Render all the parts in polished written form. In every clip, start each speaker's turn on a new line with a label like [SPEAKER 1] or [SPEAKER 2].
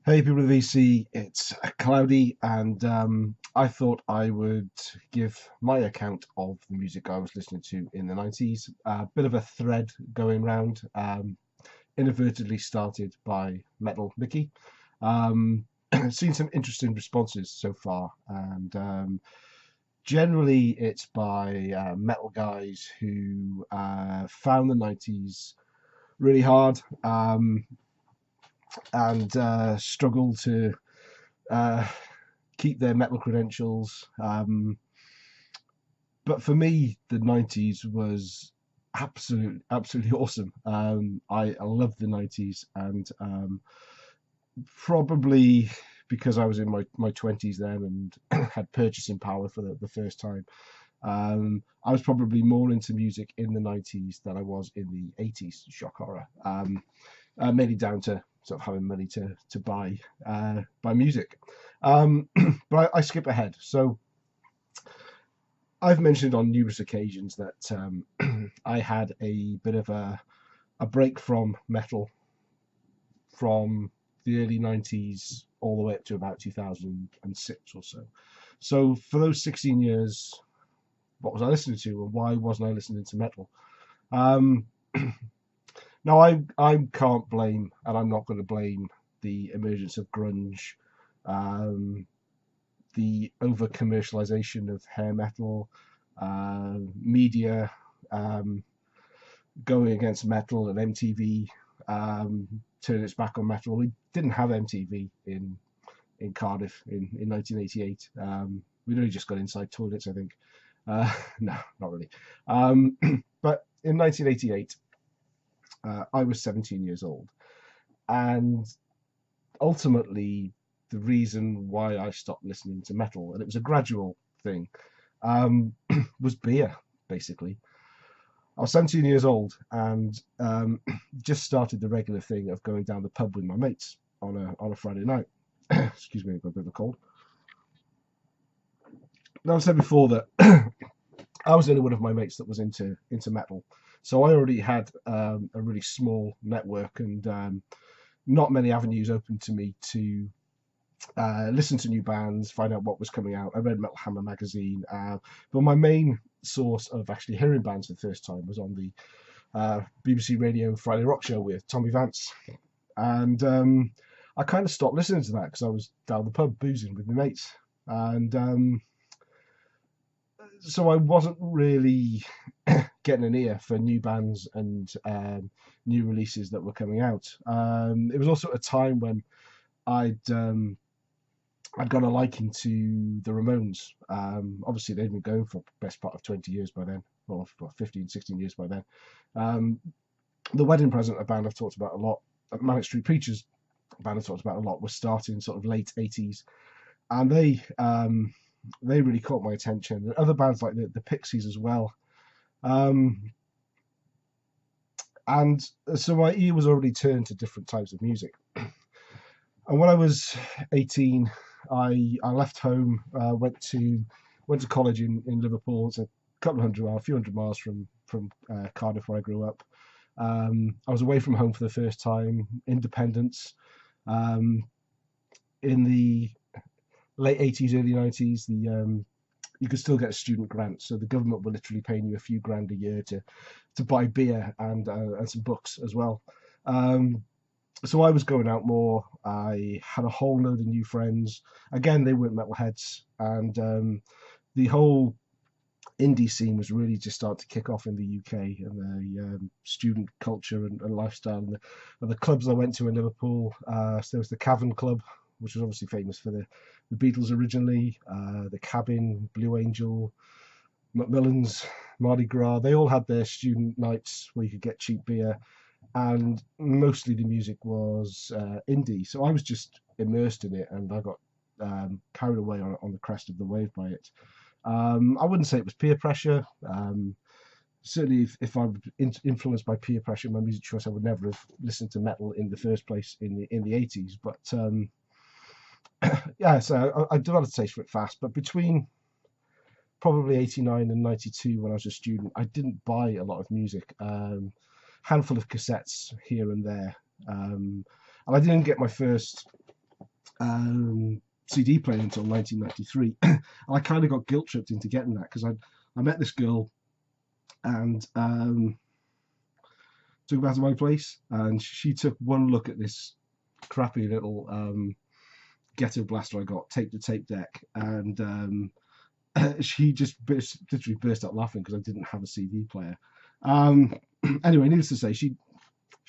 [SPEAKER 1] Hey people of VC, it's Cloudy, and I thought I would give my account of the music I was listening to in the 90s. A bit of a thread going round, inadvertently started by Metal Mickey. Um, Seen some interesting responses so far, and generally it's by metal guys who found the 90s really hard and struggle to uh, keep their metal credentials. But for me, the 90s was absolutely awesome. I loved the 90s, and probably because I was in my 20s then and had purchasing power for the first time. I was probably more into music in the 90s than I was in the 80s, shock horror. Mainly down to sort of having money to buy music. But I skip ahead. So I've mentioned on numerous occasions that I had a bit of a break from metal from the early 90s all the way up to about 2006 or so. So for those 16 years, what was I listening to, and why wasn't I listening to metal? Um, Now, I can't blame, and I'm not going to blame the emergence of grunge, um, the over commercialization of hair metal, media um, going against metal, and MTV turning its back on metal. We didn't have MTV in Cardiff in 1988. We'd only just got inside toilets, I think. No, not really. But in 1988, I was 17 years old, and ultimately the reason why I stopped listening to metal, and it was a gradual thing, was beer. Basically, I was 17 years old and just started the regular thing of going down the pub with my mates on a Friday night. Excuse me, I've got a bit of a cold. Now, I've said before that I was the only one of my mates that was into metal, so I already had a really small network and not many avenues open to me to listen to new bands, find out what was coming out. I read Metal Hammer magazine, but my main source of actually hearing bands for the first time was on the BBC Radio Friday Rock Show with Tommy Vance, and I kind of stopped listening to that because I was down the pub boozing with my mates, and so I wasn't really getting an ear for new bands and new releases that were coming out. It was also a time when I'd I'd got a liking to the Ramones. Obviously, they'd been going for the best part of 20 years by then, or 15, 16 years by then. Um, the Wedding Present, a band I've talked about a lot, Manic Street Preachers, a band I've talked about a lot, was starting sort of late 80s, and they really caught my attention. And other bands like the Pixies as well. Um, and so my ear was already turned to different types of music. And when I was 18, I left home, went to college in Liverpool. It's a couple of hundred miles, a few hundred miles from Cardiff, where I grew up. I was away from home for the first time, independence. Um, in the late 80s, early 90s, the you could still get a student grant, so the government were literally paying you a few grand a year to buy beer and some books as well. Um, so I was going out more. I had a whole load of new friends. Again, they weren't metalheads, and the whole indie scene was really just starting to kick off in the UK, and the student culture and lifestyle, and the clubs I went to in Liverpool. So there was the Cavern Club, which was obviously famous for the Beatles originally, the Cabin, Blue Angel, Macmillan's, Mardi Gras. They all had their student nights where you could get cheap beer, and mostly the music was indie. So I was just immersed in it, and I got carried away on the crest of the wave by it. I wouldn't say it was peer pressure. Certainly, if I was influenced by peer pressure, my music choice, I would never have listened to metal in the first place in the 80s. But yeah, so I developed a taste for it fast. But between probably 89 and 92, when I was a student, I didn't buy a lot of music. Handful of cassettes here and there. And I didn't get my first CD player until 1993. And I kind of got guilt tripped into getting that because I met this girl and took her back to my place, and she took one look at this crappy little ghetto blaster I got taped to tape deck, and she just literally burst out laughing because I didn't have a CD player. Anyway, needless to say, she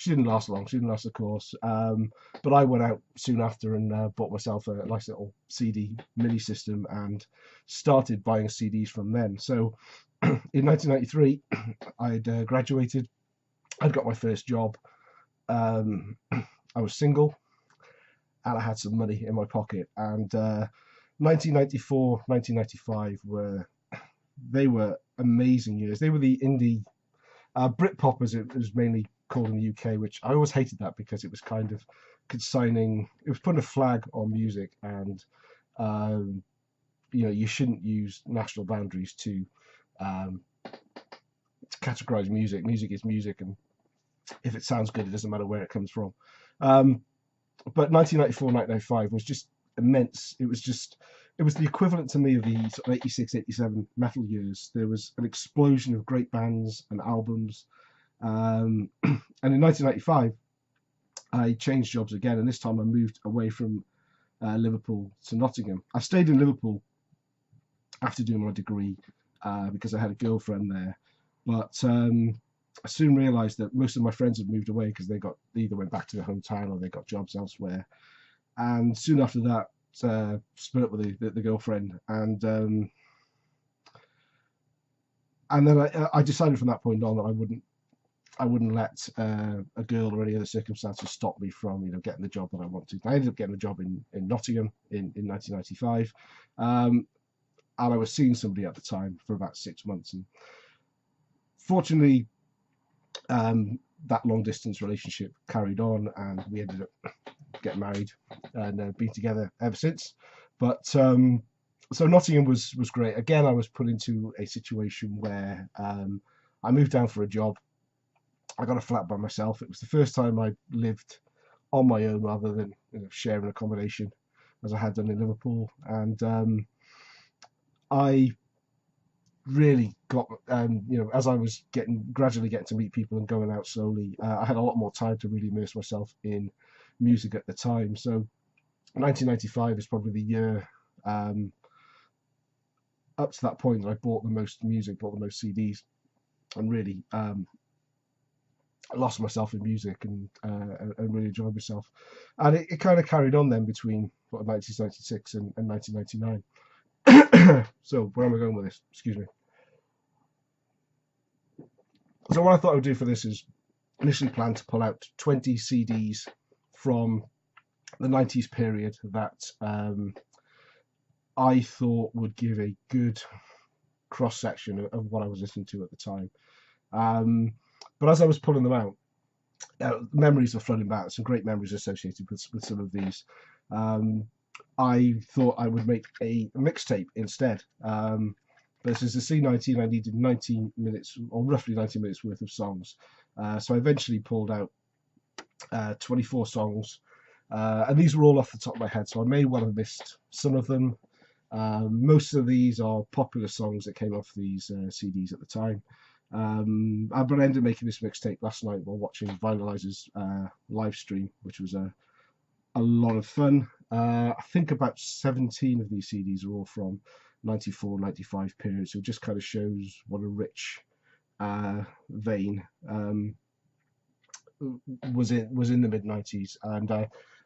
[SPEAKER 1] didn't last long. She didn't last the course. But I went out soon after and bought myself a nice little CD mini system and started buying CDs from then. So in 1993, I'd graduated. I'd got my first job. I was single and I had some money in my pocket. And 1994, 1995 they were amazing years. They were the indie Britpop, as it was mainly called in the UK, which I always hated that because it was kind of consigning. It was putting a flag on music, and you shouldn't use national boundaries to categorize music. Music is music, and if it sounds good, it doesn't matter where it comes from. But 1994, 1995 was just immense. It was the equivalent to me of the sort of 86, 87 metal years. There was an explosion of great bands and albums. And in 1995, I changed jobs again, and this time I moved away from Liverpool to Nottingham. I stayed in Liverpool after doing my degree because I had a girlfriend there, but I soon realised that most of my friends had moved away because they either went back to their hometown or they got jobs elsewhere. And soon after that, split up with the girlfriend, and then I decided from that point on that I wouldn't let a girl or any other circumstances stop me from getting the job that I wanted. I ended up getting a job in Nottingham in 1995, and I was seeing somebody at the time for about 6 months, and fortunately that long distance relationship carried on, and we ended up getting married and been together ever since. But so Nottingham was great. Again, I was put into a situation where I moved down for a job. I got a flat by myself. It was the first time I lived on my own rather than sharing accommodation, as I had done in Liverpool. And I really got, as I was gradually getting to meet people and going out slowly, I had a lot more time to really immerse myself in music at the time. So 1995 is probably the year up to that point that I bought the most music, bought the most CDs, and really I lost myself in music and really enjoyed myself. And it kind of carried on then between 1996 and 1999. So where am I going with this? Excuse me. So what I thought I would do for this is initially plan to pull out 20 CDs from the 90s period that I thought would give a good cross section of what I was listening to at the time. But as I was pulling them out, memories were flooding back. Some great memories associated with some of these. I thought I would make a mixtape instead. This is the C19. I needed 19 minutes, or roughly 90 minutes worth of songs. So I eventually pulled out 24 songs, and these were all off the top of my head. So I may well have missed some of them. Most of these are popular songs that came off these CDs at the time. But I ended up making this mixtape last night while watching Vinyliser's live stream, which was a lot of fun. I think about 17 of these CDs are all from 94, 95 period, so it just kind of shows what a rich vein was in the mid 90s. And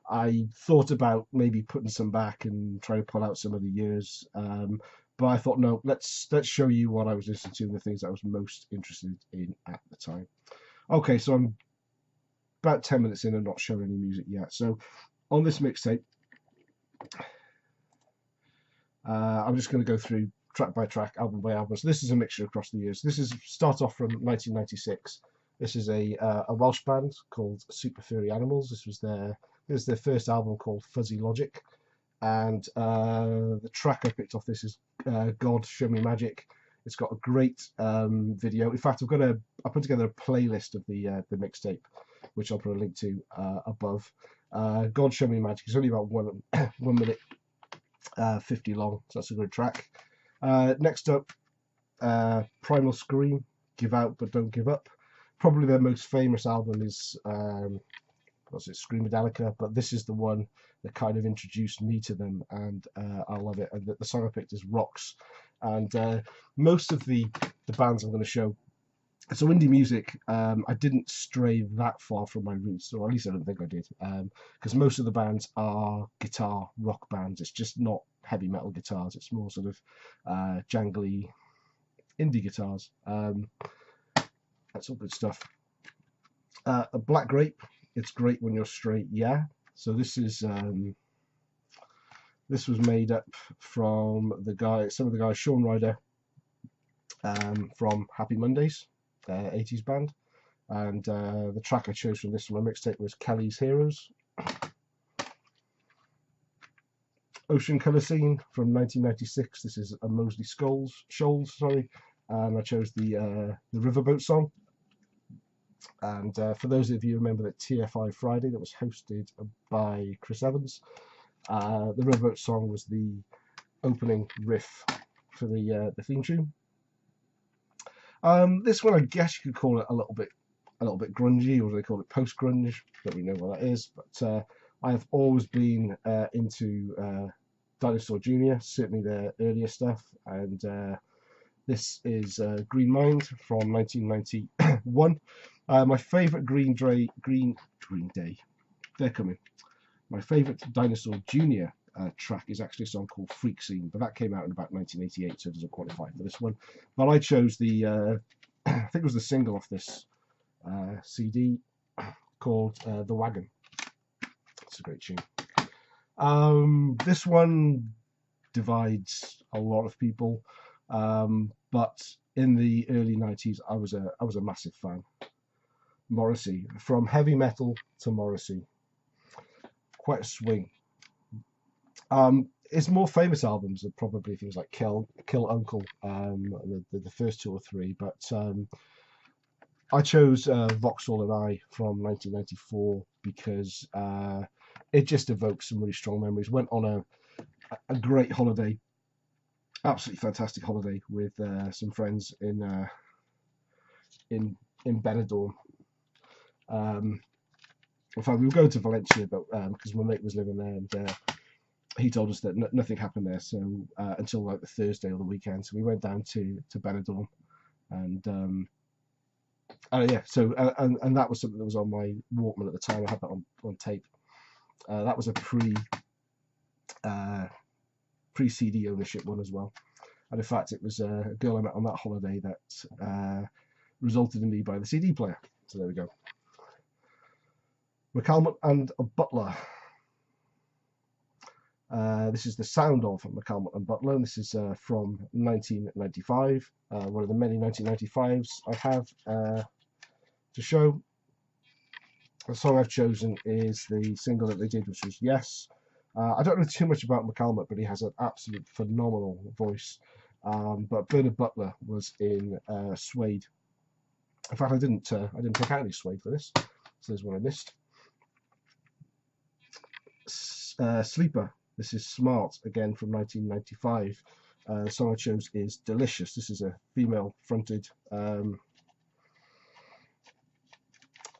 [SPEAKER 1] I thought about maybe putting some back and trying to pull out some of the years, but I thought, no, let's show you what I was listening to and the things that I was most interested in at the time. Okay, so I'm about 10 minutes in and not showing any music yet. So on this mixtape, I'm just going to go through track by track, album by album. So this is a mixture across the years. This is start off from 1996. This is a Welsh band called Super Furry Animals. This was their first album called Fuzzy Logic, and the track I picked off this is God Show Me Magic. It's got a great video. In fact, I put together a playlist of the mixtape, which I'll put a link to above. God Show Me Magic. It's only about 1 minute 50 long, so that's a good track. Next up, Primal Scream, Give Out But Don't Give Up. Probably their most famous album is what's it, Screamadelica, but this is the one that kind of introduced me to them, and I love it. And the song I picked is Rocks, and most of the bands I'm going to show, so indie music, I didn't stray that far from my roots, or at least I don't think I did, because most of the bands are guitar rock bands. It's just not heavy metal guitars. It's more sort of jangly indie guitars. That's all good stuff. A Black Grape. It's great when you're straight. Yeah. So this is this was made up from some of the guys, Sean Ryder, from Happy Mondays, 80s band, and the track I chose from this one, my mixtape, was Kelly's Heroes. Ocean Colour Scene from 1996. This is a Mosley Shoals, sorry, and I chose the Riverboat song. And for those of you who remember that TFI Friday that was hosted by Chris Evans, the Riverboat song was the opening riff for the theme tune. This one, I guess you could call it a little bit grungy, or they call it post grunge. Don't really know what that is, but I have always been into Dinosaur Jr., certainly their earlier stuff, and this is Green Mind from 1991. My favourite Green Day, they're coming. My favourite Dinosaur Jr. Track is actually a song called Freak Scene, but that came out in about 1988, so it doesn't qualify for this one. But I chose the, I think it was the single off this CD called The Wagon. It's a great tune. This one divides a lot of people, but in the early 90s, I was a massive fan. Morrissey, from heavy metal to Morrissey, quite a swing. His more famous albums are probably things like Kill Uncle, the first two or three, but I chose Vauxhall and I from 1994 because it just evokes some really strong memories. Went on a great holiday, absolutely fantastic holiday with some friends in Benidorm. In fact, we were going to Valencia, but because my mate was living there, and he told us that nothing happened there. So until like the Thursday or the weekend, so we went down to Benidorm, and yeah. So and that was something that was on my Walkman at the time. I had that on tape. That was a pre CD ownership one as well. And in fact, it was a girl I met on that holiday that resulted in me buying the CD player. So there we go. McCalmont and Butler. This is the sound of McCalmont and Butler, and this is from 1995. One of the many 1995s I have to show. The song I've chosen is the single that they did, which was Yes. I don't know too much about McCalmont, but he has an absolute phenomenal voice. But Bernard Butler was in Suede. In fact, I didn't pick out any Suede for this, so there's one I missed. Sleeper. This is Smart, again from 1995. The song I chose is Delicious. This is a female-fronted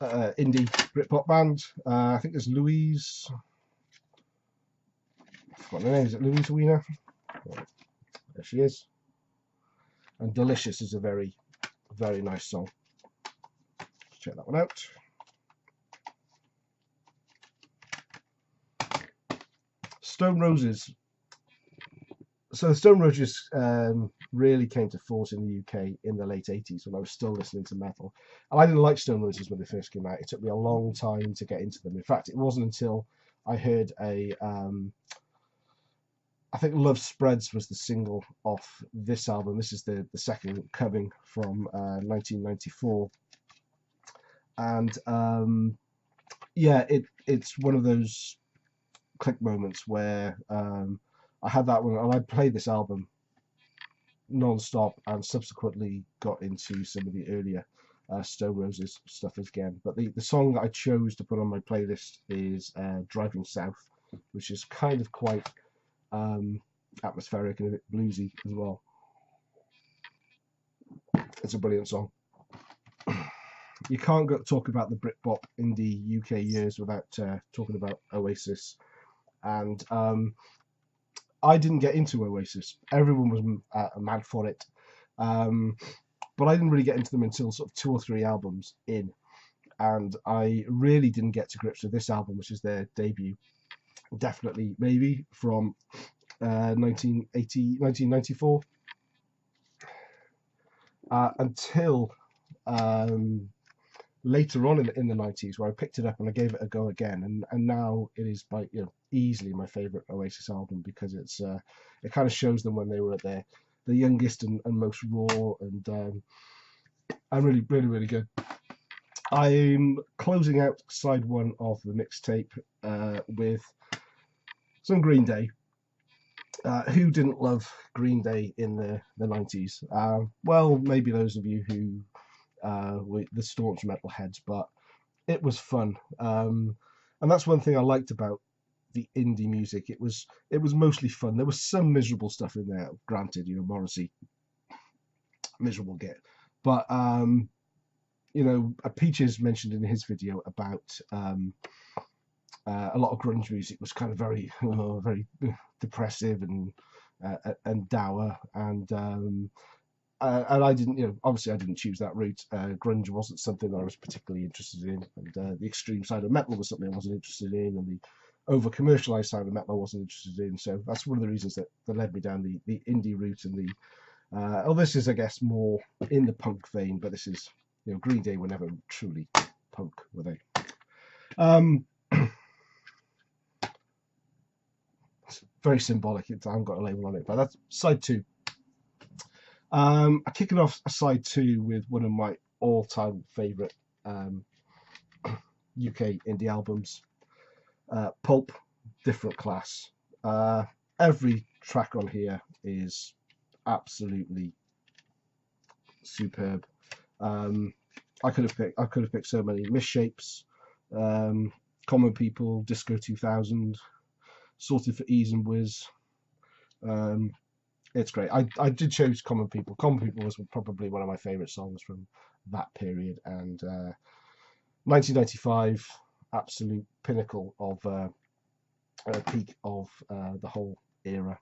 [SPEAKER 1] indie Britpop band. I think there's Louise. I forgot her name. Is it Louise Weiner? There she is. And Delicious is a very, very nice song. Let's check that one out. Stone Roses. So the Stone Roses really came to force in the UK in the late 80s when I was still listening to metal. And I didn't like Stone Roses when they first came out. It took me a long time to get into them. In fact, it wasn't until I heard I think Love Spreads was the single off this album. This is the second coming from 1994. And yeah, it's one of those click moments where I had that one, and I played this album non-stop, and subsequently got into some of the earlier Stone Roses stuff again. But the song that I chose to put on my playlist is Driving South, which is kind of quite atmospheric and a bit bluesy as well. It's a brilliant song. You can't talk about the Britpop indie UK years without talking about Oasis. And I didn't get into Oasis. Everyone was mad for it. But I didn't really get into them until sort of 2 or 3 albums in. And I really didn't get to grips with this album, which is their debut. Definitely, maybe, from 1994. Until later on in the 90s, where I picked it up and I gave it a go again, and now it is easily my favorite Oasis album, because it kind of shows them when they were at their youngest and most raw, and really, really, really good. I'm closing out side 1 of the mixtape with some Green Day. Who didn't love Green Day in the 90s? Well, maybe those of you who were the staunch metalheads, but it was fun. And that's one thing I liked about the indie music. It was mostly fun. There was some miserable stuff in there, granted, Morrissey, miserable git. But, Peaches mentioned in his video about a lot of grunge music was kind of very, very depressive and dour, and I didn't, obviously I didn't choose that route. Grunge wasn't something that I was particularly interested in, and the extreme side of metal was something I wasn't interested in, and the over commercialized side of metal I wasn't interested in. So that's one of the reasons that led me down the indie route, and this is, I guess, more in the punk vein, but this is, Green Day were never truly punk, were they? Very symbolic. I haven't got a label on it, but that's side 2. I'm kicking off side 2 with one of my all-time favorite UK indie albums, Pulp, Different Class. Every track on here is absolutely superb. I could have picked so many. Misshapes, Common People, Disco 2000, Sorted for Ease and Whiz. It's great. I did choose Common People. Common People was probably one of my favourite songs from that period, and 1995, absolute pinnacle of peak of the whole era.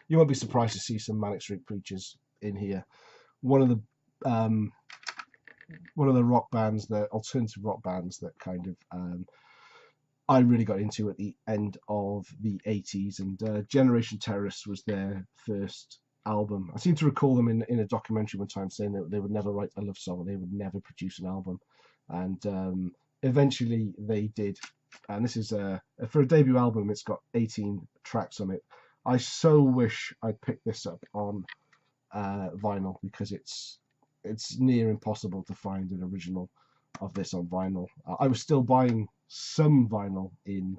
[SPEAKER 1] You won't be surprised to see some Manic Street Preachers in here. One of the rock bands, the alternative rock bands that kind of I really got into at the end of the 80s, and Generation Terrorists was their first album. I seem to recall them in a documentary one time saying that they would never write a love song, they would never produce an album, and eventually they did. And this is for a debut album, it's got 18 tracks on it. I so wish I'd picked this up on vinyl, because it's near impossible to find an original of this on vinyl. I was still buying some vinyl in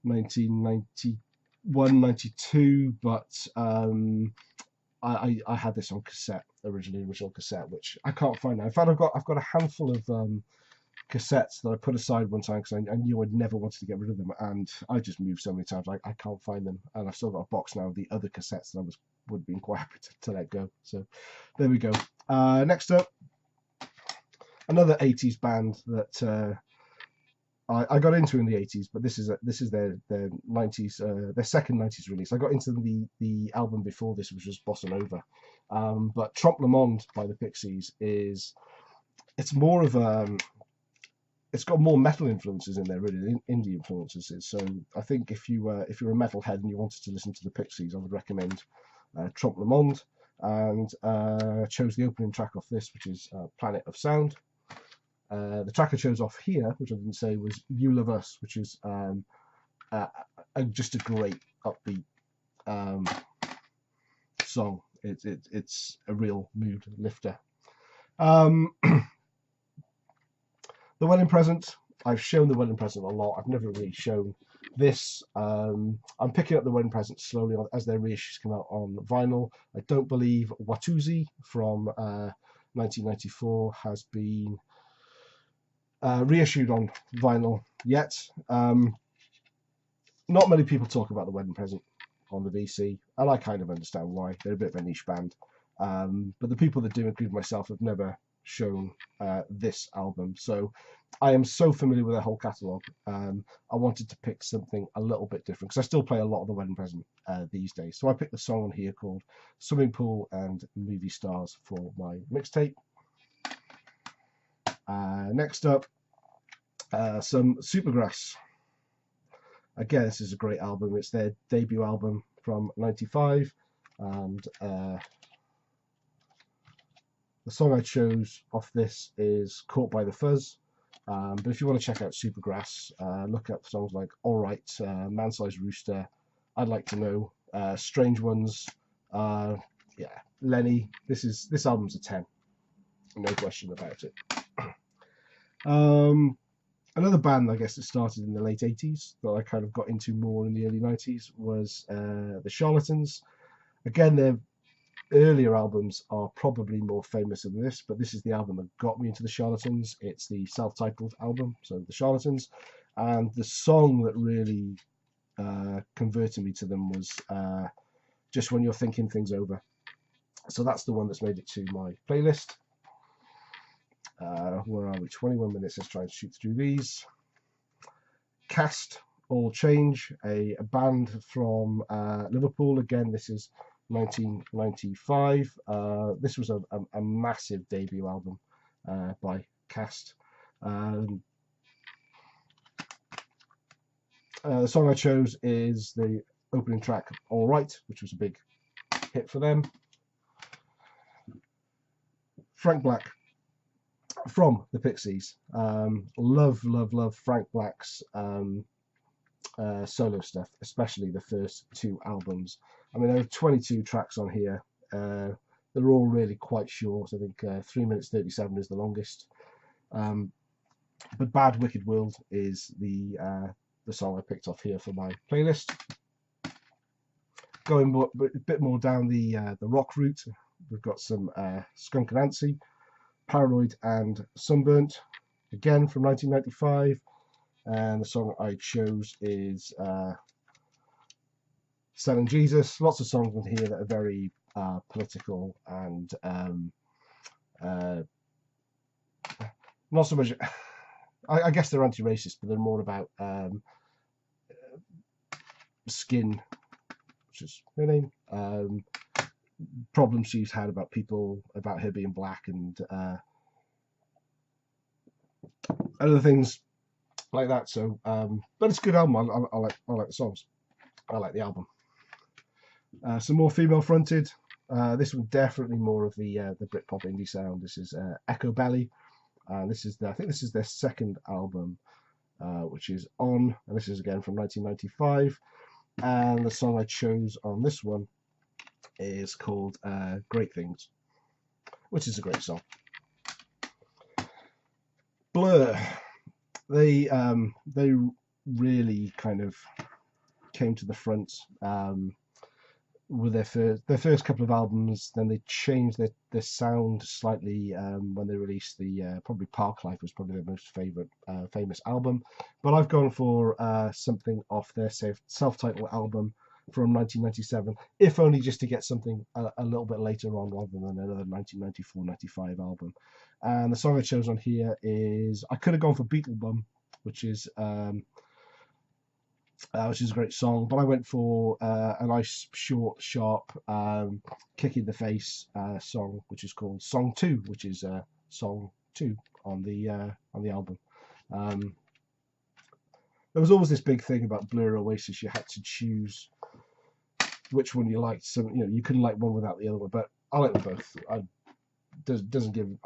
[SPEAKER 1] 1991, 92, but I had this on cassette, original cassette, which I can't find now. In fact, I've got a handful of cassettes that I put aside one time because I knew I'd never wanted to get rid of them, and I just moved so many times I can't find them, and I've still got a box now of the other cassettes that I would have been quite happy to let go. So there we go. Next up, another 80s band that I got into in the 80s, but this is their 90s, their second 90s release. I got into the album before this, which was Bossa Nova, but Trompe le Monde by the Pixies it's more of it's got more metal influences in there, really, indie influences. So I think if you're a metalhead and you wanted to listen to the Pixies, I would recommend Trompe le Monde, and chose the opening track off this, which is Planet of Sound. The track I chose off here, which I didn't say, was You Love Us, which is just a great upbeat song. It's a real mood lifter. The Wedding Present, I've shown the Wedding Present a lot. I've never really shown this. I'm picking up the Wedding Present slowly as their reissues come out on vinyl. I don't believe Watusi from 1994 has been reissued on vinyl yet. Not many people talk about the Wedding Present on the VC, and I kind of understand why. They're a bit of a niche band. But the people that do, including myself, have never shown this album. So I am so familiar with their whole catalogue. I wanted to pick something a little bit different because I still play a lot of the Wedding Present these days. So I picked the song on here called Swimming Pool and Movie Stars for my mixtape. Next up, some Supergrass. Again, this is a great album. It's their debut album from '95, and the song I chose off this is Caught by the Fuzz. But if you want to check out Supergrass, look up songs like Alright, Man-Sized Rooster, I'd Like to Know, Strange Ones, yeah, Lenny. This album's a 10, no question about it. Another band, I guess, that started in the late 80s that I kind of got into more in the early 90s was the Charlatans. Again, their earlier albums are probably more famous than this, but this is the album that got me into the Charlatans. It's the self-titled album, so the Charlatans, and the song that really converted me to them was Just When You're Thinking Things Over. So that's the one that's made it to my playlist. Where are we? 21 minutes. Let's try and shoot through these. Cast, All Change, a band from Liverpool. Again, this is 1995. This was a massive debut album by Cast. The song I chose is the opening track, All Right, which was a big hit for them. Frank Black from the Pixies. Love Frank Black's solo stuff, especially the first two albums. I mean, there are 22 tracks on here. They're all really quite short. I think 3 minutes 37 is the longest. But Bad Wicked World is the song I picked off here for my playlist. Going a bit more down the rock route, we've got some Skunk Anansie, Paranoid and Sunburnt, again from 1995, and the song I chose is Selling Jesus. Lots of songs in here that are very political and not so much, I guess they're anti-racist, but they're more about Skin, which is her name, problems she's had about her being black, and other things like that. So, but it's a good album. I like the songs. I like the album. Some more female fronted. This one definitely more of the Britpop indie sound. This is Echo Belly. I think this is their second album, which is On, and this is again from 1995. And the song I chose on this one is called Great Things, which is a great song. Blur, they really kind of came to the front with their first couple of albums. Then they changed their sound slightly when they released the probably Parklife was probably their most famous album. But I've gone for something off their self-titled album from 1997, if only just to get something a little bit later on rather than another 1994-95 album. And the song I chose on here is, I could have gone for Beetlebum, which is a great song, but I went for a nice, short, sharp, kick in the face song, which is called Song 2, which is song 2 on the album. There was always this big thing about Blur Oasis. You had to choose which one you liked. So you couldn't like one without the other one. But I like them both. I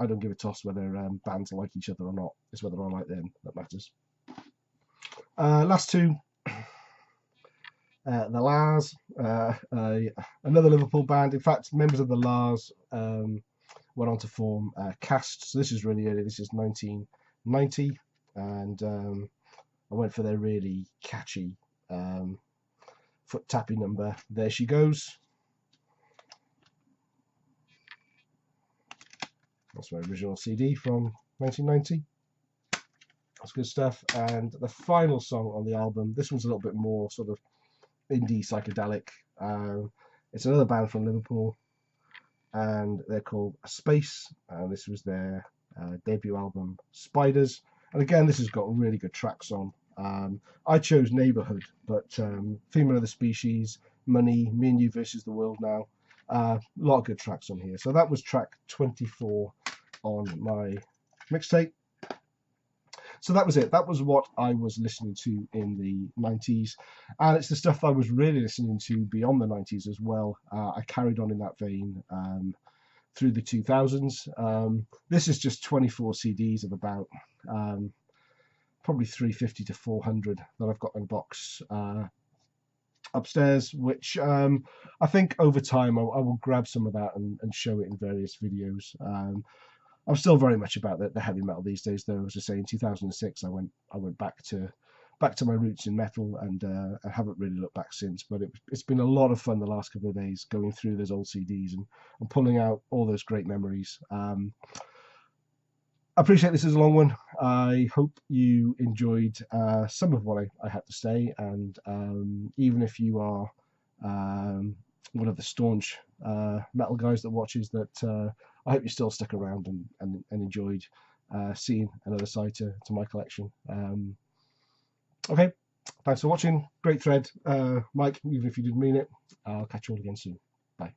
[SPEAKER 1] don't give a toss whether bands like each other or not. It's whether I like them that matters. Last two. The Lars, another Liverpool band. In fact, members of the Lars went on to form Cast. So this is really early. This is 1990. and I went for their really catchy foot tapping number, There She Goes. That's my original CD from 1990. That's good stuff. And the final song on the album, this one's a little bit more sort of indie psychedelic. It's another band from Liverpool, and they're called Space. And this was their debut album, Spiders. And again, this has got really good tracks on. I chose Neighborhood, but Female of the Species, Money, Me and You versus the World Now. A lot of good tracks on here. So that was track 24 on my mixtape. So that was it. That was what I was listening to in the 90s. And it's the stuff I was really listening to beyond the 90s as well. I carried on in that vein through the 2000s. This is just 24 CDs of about probably 350 to 400 that I've got in a box upstairs, which I think over time I will grab some of that and show it in various videos. I'm still very much about the heavy metal these days, though. As I say, in 2006, I went back to my roots in metal, and I haven't really looked back since. But it's been a lot of fun the last couple of days going through those old CDs and pulling out all those great memories. I appreciate this is a long one. I hope you enjoyed some of what I had to say, and even if you are one of the staunch metal guys that watches, that I hope you still stuck around and enjoyed seeing another side to my collection. Okay, thanks for watching. Great thread, Mike, even if you didn't mean it. I'll catch you all again soon. Bye.